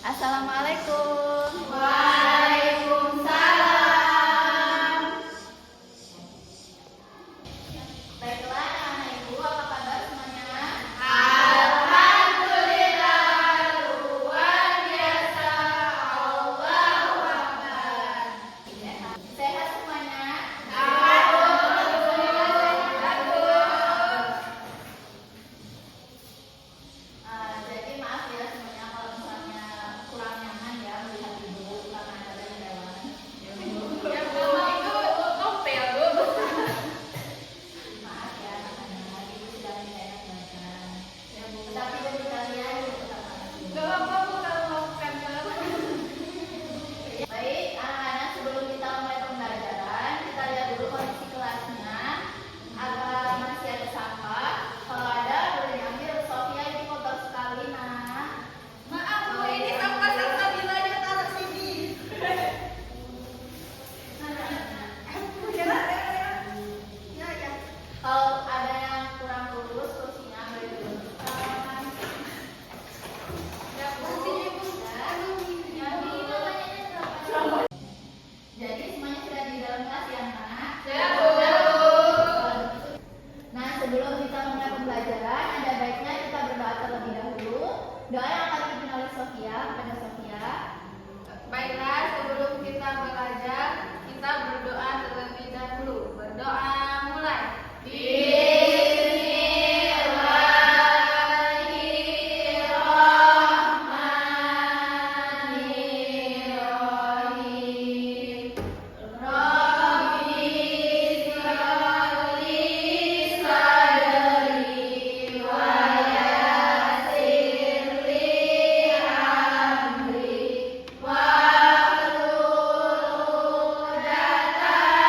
Assalamualaikum. Waalaikumsalam. Baiklah, anak-anak ibu, apa kabar semuanya? Alhamdulillah, luar biasa. Allahu Akbar. Sehat semuanya? Jadi maaf ya semuanya kalau misalnya kurang nyaman ya melihat ibu karena ada lewat. Ya, Bu, itu topel, Bu. Maaf ya anak-anak, ibu sedang tidak enak badan. Ya Bu, tapi demi kalian ibu tetap harus. Gak apa-apa, Bu, kalau mau cancel. Baik, anak-anak, sebelum kita mulai pembelajaran, kita lihat dulu kondisi kelasnya. Agar masih ada sampah. Kalau ada, boleh diambil. Sofia ini kotor sekali, nak. Maaf, Bu, ini sampah Salsabilanya taruh sini. Ya, ya. Kalau ada yang kurang lurus, kursinya boleh diluruskan. Ya, kursinya, Bu. Ya, ini namanya berapa? Jadi semuanya sudah di dalam kelas ya, nak? Ya, Bu. Nah, sebelum kita mulai pembelajaran, ada baiknya kita berdoa terlebih dahulu. Doa yang akan dipimpin oleh Sofia kepada Sofia. Baiklah, sebelum kita belajar, kita berdoa terlebih dahulu. Berdoa mulai. Bismillahirrahmanirrahim. Rabbi syrahli sadri wa yassir li amri wahlul 'uqdatam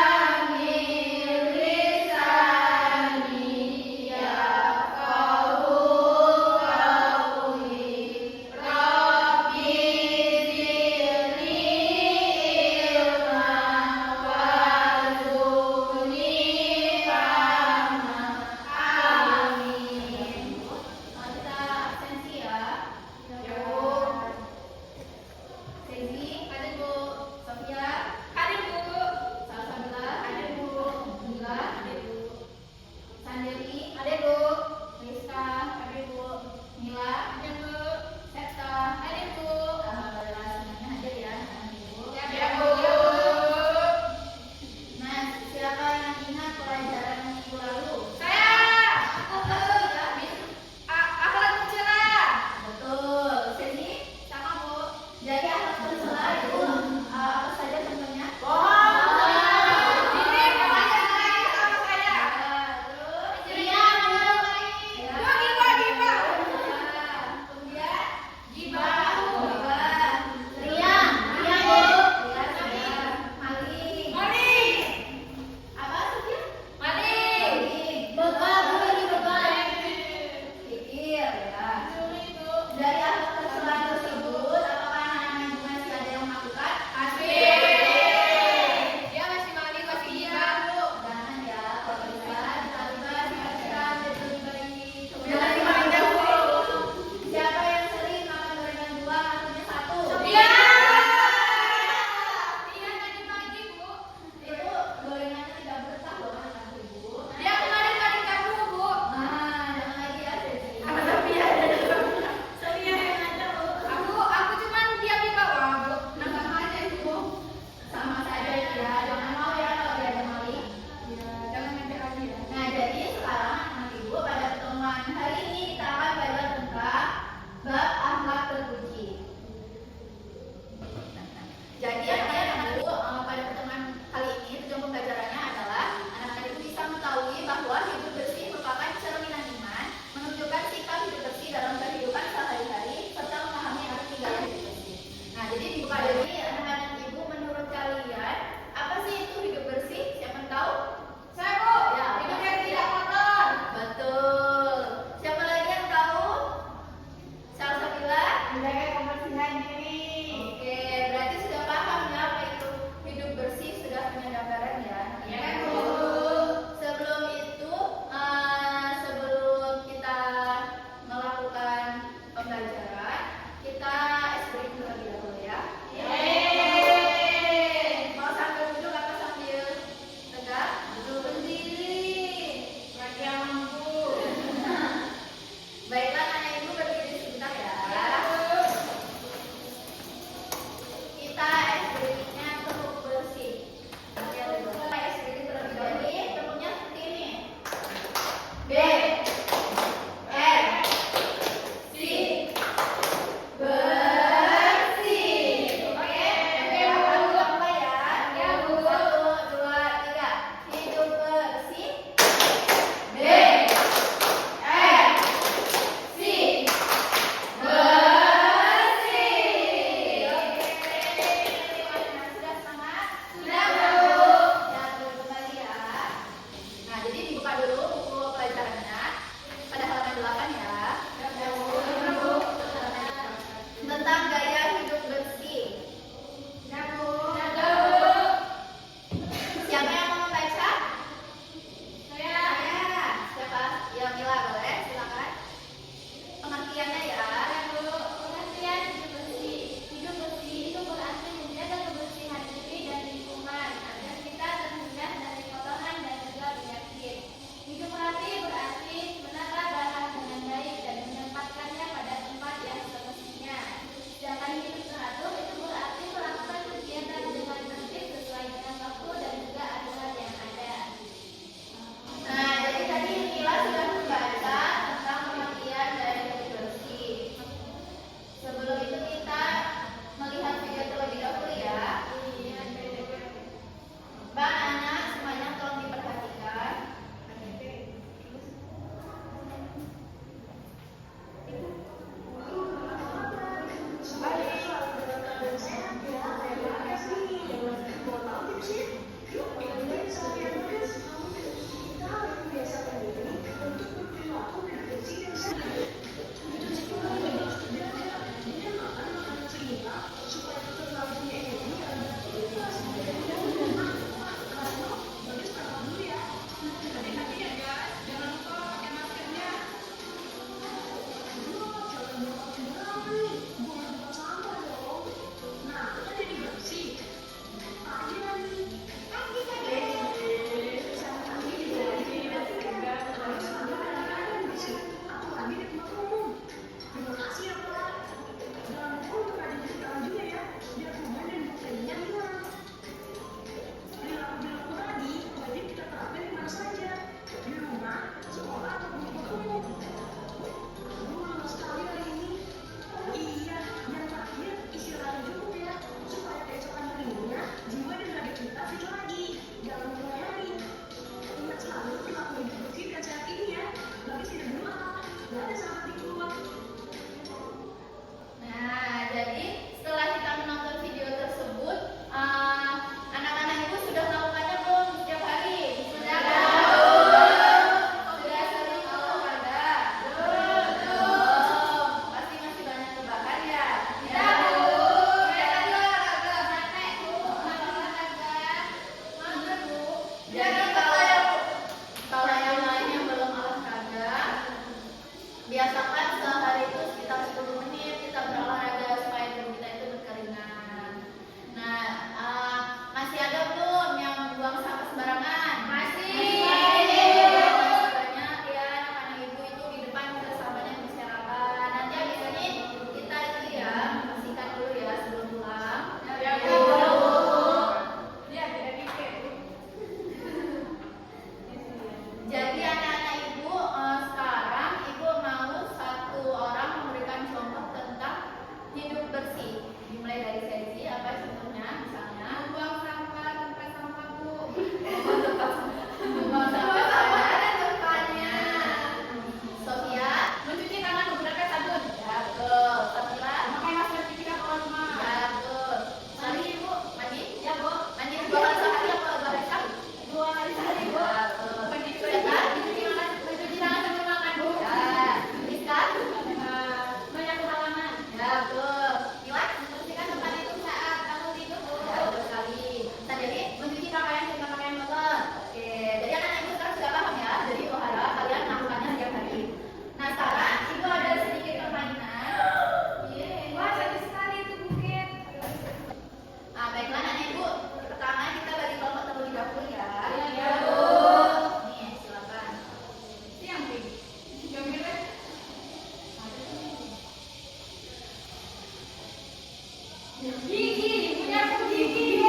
Gigi, punya aku gigi.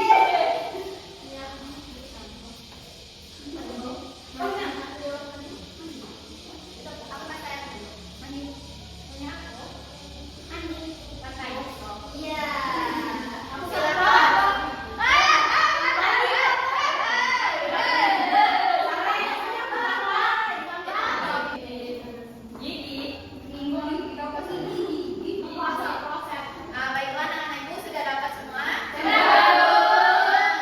Nah, baiklah anak-anak ibu sudah dapat semua.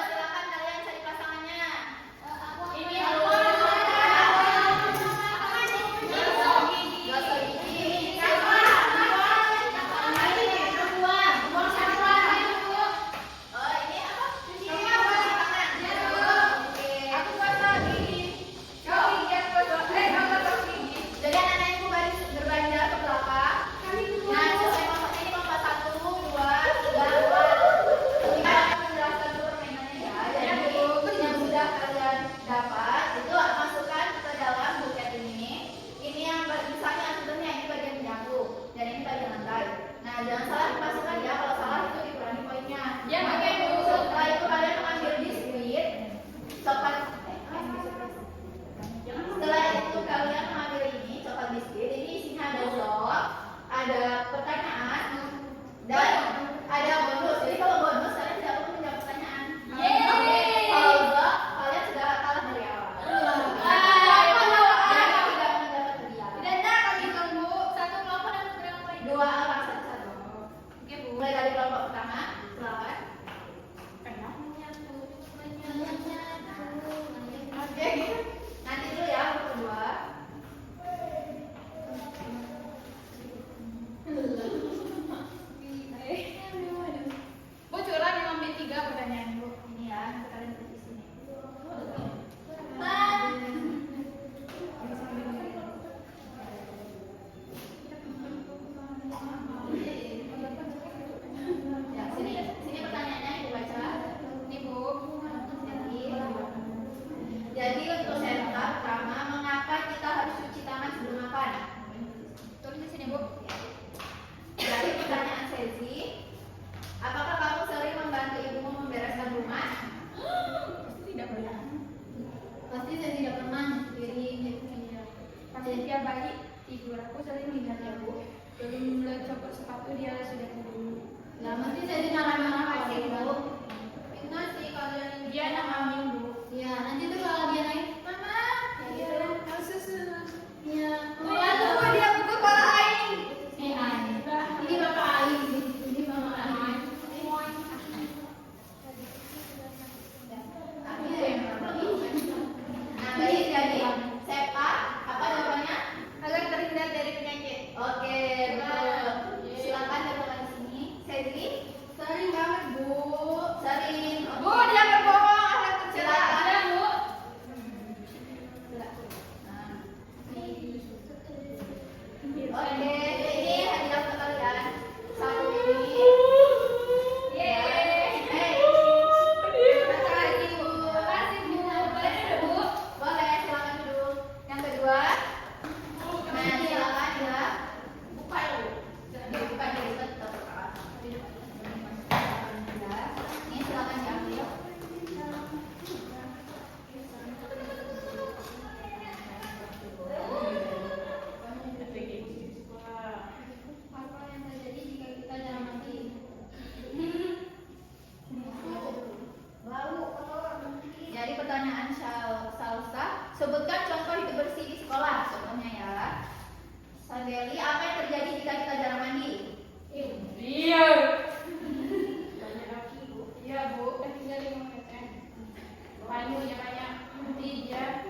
Silakan kalian cari pasangannya. Ini Gosok gigi. Oh, ini apa? Cuci tangan. Oke. Jadi anak-anak ibu baris berbanda ke belakang. Nah, selesai kelompok ini kelompok 1, 2, 3, 4. Kita akan menjelaskan dulu permainannya ya. Jadi yang sudah kalian dapat itu masukkan ke dalam buket ini. Ini yang misalnya sebenarnya ini bagian penyapu dan ini bagian lantai. Nah, jangan salah dimasukkan ya. Kalau salah itu dikurangi poinnya. Ya, oke, Bu. Setelah itu kalian mengambil biskuit coklat. Setelah itu kalian mengambil ini coklat biskuit. Ini isinya ada blok, ada pertanyaan, dan ada bonus. Jadi kalau bonus kalian tidak perlu menjawab pertanyaan. Yeay. Kalau enggak, kalian sudah kalah dari awal. Jadi tidak mendapat hadiah. Dua orang satu-satu. Mulai dari kelompok pertama, silakan. Oke, nanti dulu ya kelompok kedua. Ini ya, nanti kalian tulis di sini. Ya, sini pertanyaannya ibu baca. Jadi untuk serta pertama, mengapa kita harus cuci tangan sebelum makan? Jadi pertanyaan sesi, apakah kamu sering membantu ibumu membereskan rumah? Pasti saya tidak pernah piring. Tiap pagi tidur aku sering lihat ya Bu. Belum mulai copot sepatu dia sudah tidur. Lah mesti saya marah-marah pasti ibu. Fitnah sih kalian dia namamin Bu. Ya nanti tuh kalau dia naik, mama. Susu. Ya. Tunggu dia butuh kepala aing. Ini bapak Aing. Ini mama Aing. Nah, baik jadi sepa apa jawabannya? Agar terhindar dari penyakit. Oke, betul. Silakan datang di sini. Sesi. Sering banget Bu. Sering. Bu dia berbohong ahlak tercela. Silakan. Ada Bu. Oke, ini hadiah untuk kalian. Satu ini. Yeay. Terima kasih Bu. Makasih Bu. Boleh duduk Bu. Boleh, silakan duduk. Yang kedua. Nah, silakan ya. Buka dulu. Buka dulu betul. Ya. Ini silakan diambil. Apa yang terjadi jika kita jarang mandi? Bau. Jadi pertanyaan Salsa, sebutkan contoh hidup bersih di sekolah. Contohnya ya. Sandeli, apa yang terjadi jika kita jarang mandi? Iya. Iya Bu. Tinggal 5 meter. Banyunya banyak. Nanti dia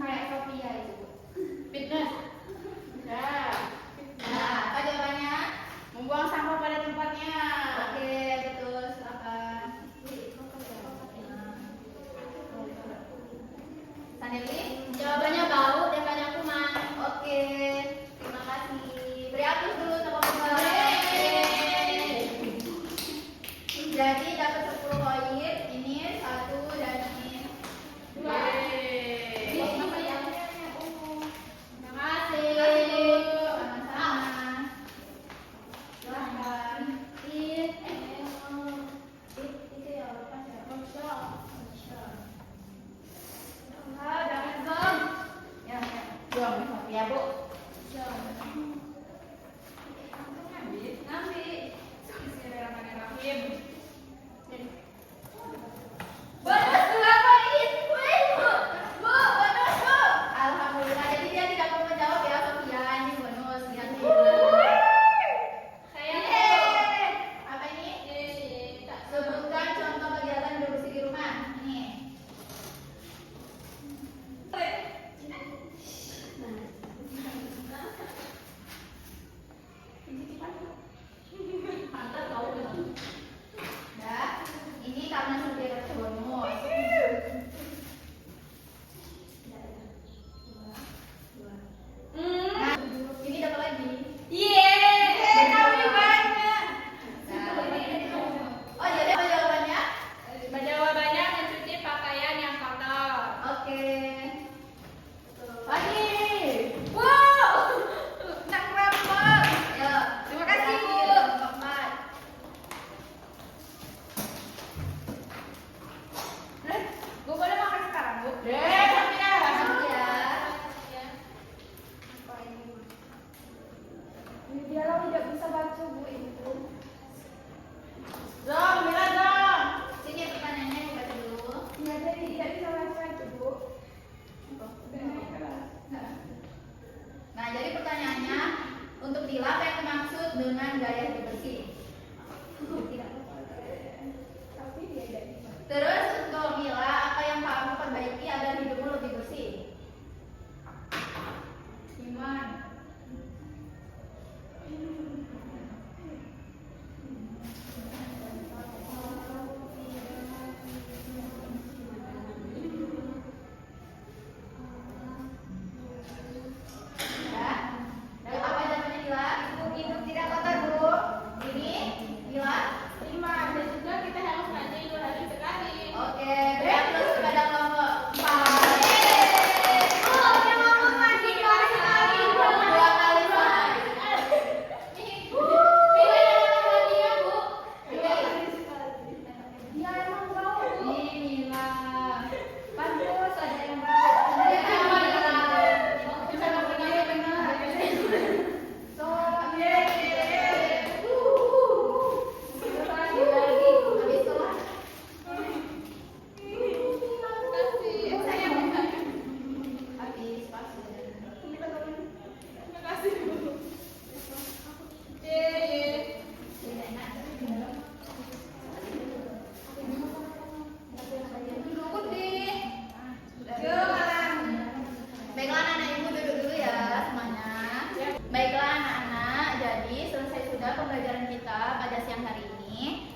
Kayak Sophia itu. fitness. Ya. Nah, apa jawabannya? Membuang sampah pada tempatnya. Oke, betul. Silakan. Sandeli, jawabannya bau dan banyak kuman. Oke, terima kasih. Beri aplaus dulu untuk Bapak. Jadi dapat 10 poin. Ini 1 dan ini 2. Terima kasih. Sama-sama. Silahkan.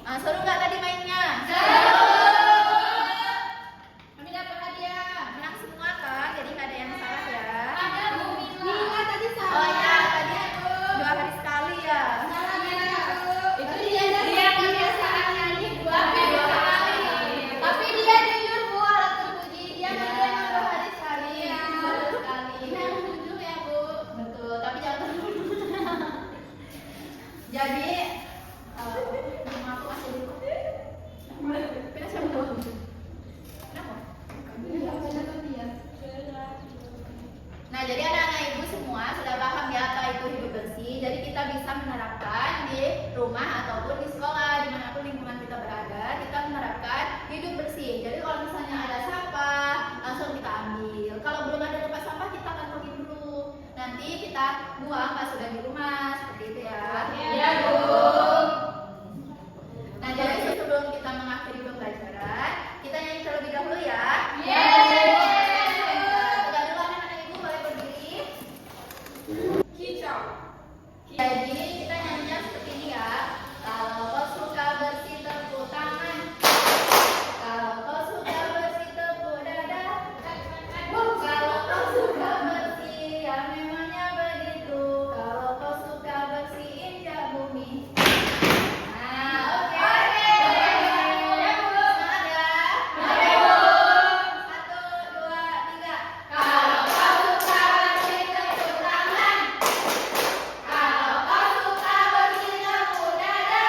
Seru nggak tadi mainnya? Seru. Kami dapat hadiah. Menang semua kan? Jadi nggak ada yang salah ya. Ada Bu Mila tadi salah. Oh ya, tadi 2 hari sekali ya. Salah ya, Bu. Itu dia kebiasaan nyanyi 2 hari sekali. Tapi dia jujur Bu, harus terpuji. Dia mainnya 2 hari sekali. Iya. 2 hari sekali. Kita harus jujur ya, Bu. Betul, tapi jangan terlalu. Jadi, nama aku masih dulu. Pindah siapa dulu? Kenapa? Nah, jadi anak-anak ibu semua sudah paham ya apa itu hidup bersih. Jadi kita bisa menerapkan di rumah ataupun di sekolah, dimanapun lingkungan kita berada, kita menerapkan hidup bersih. Jadi kalau misalnya ada sampah, langsung kita ambil. Kalau belum ada tempat sampah, kita kantongin dulu. Nanti kita buang pas sudah di rumah, seperti itu ya. Iya, Bu. Nah, jadi sebelum kita mengakhiri pembelajaran, kita nyanyi terlebih dahulu ya. Tegak dulu anak-anak ibu, boleh berdiri. Kicau. Jadi kita nyanyinya seperti ini ya. Kalau kau suka bersih tepuk tangan. Kalau kau suka bersih tepuk dada. Kalau kau suka bersih ya memangnya begitu. Kalau kau suka bersih injak bumi. Nah, oke. Semangat ya. 1, 2, 3. Kalau kau suka bersih tepuk tangan. Kalau kau suka bersih tepuk dada.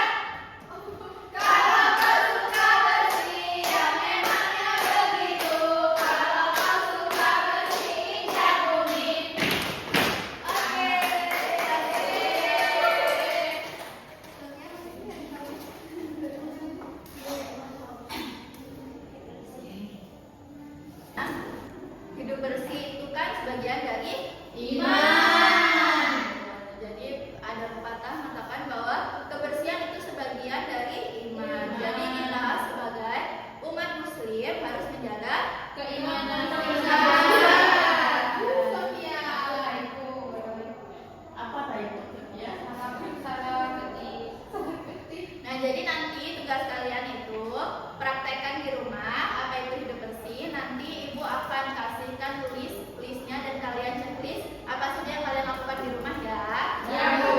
Kalau kau suka bersih ya memangnya begitu. Kalau kau suka bersih injak bumi. Oke. Nah, hidup bersih itu kan sebagian dari iman. Jadi ada pepatah mengatakan bahwa kebersihan itu sebagian dari iman. Jadi kita sebagai umat muslim harus menjaga keimanan kita. Apa tadi? Ya. Nah, jadi nanti tugas kalian itu praktekkan di rumah apa itu hidup bersih. Nanti ibu akan kasihkan listnya dan kalian checklist apa saja yang kalian lakukan di rumah ya. Ya, Bu.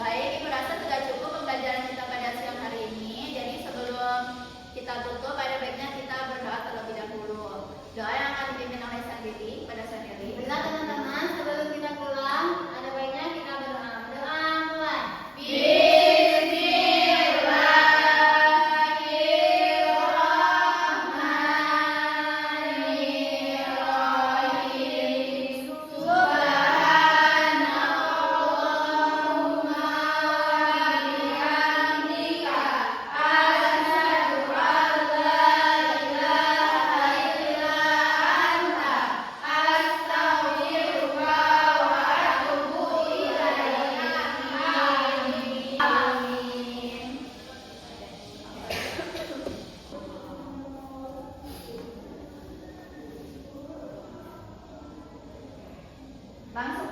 Baik, ibu rasa sudah cukup pembelajaran kita pada siang hari ini. Jadi sebelum kita tutup, ada baiknya kita berdoa terlebih dahulu. Doa yang akan dipimpin oleh Sandiri pada Sandiri. Bila teman-teman sebelum kita pulang, ada baiknya kita berdoa. Berdoa mulai. Bismillahirrahmanirrahim. Subhanallahumma bihamdika asyhadu an la ilaha illa anta astaghfiruka wa atubu ilaika. Amin. Amin. Langsung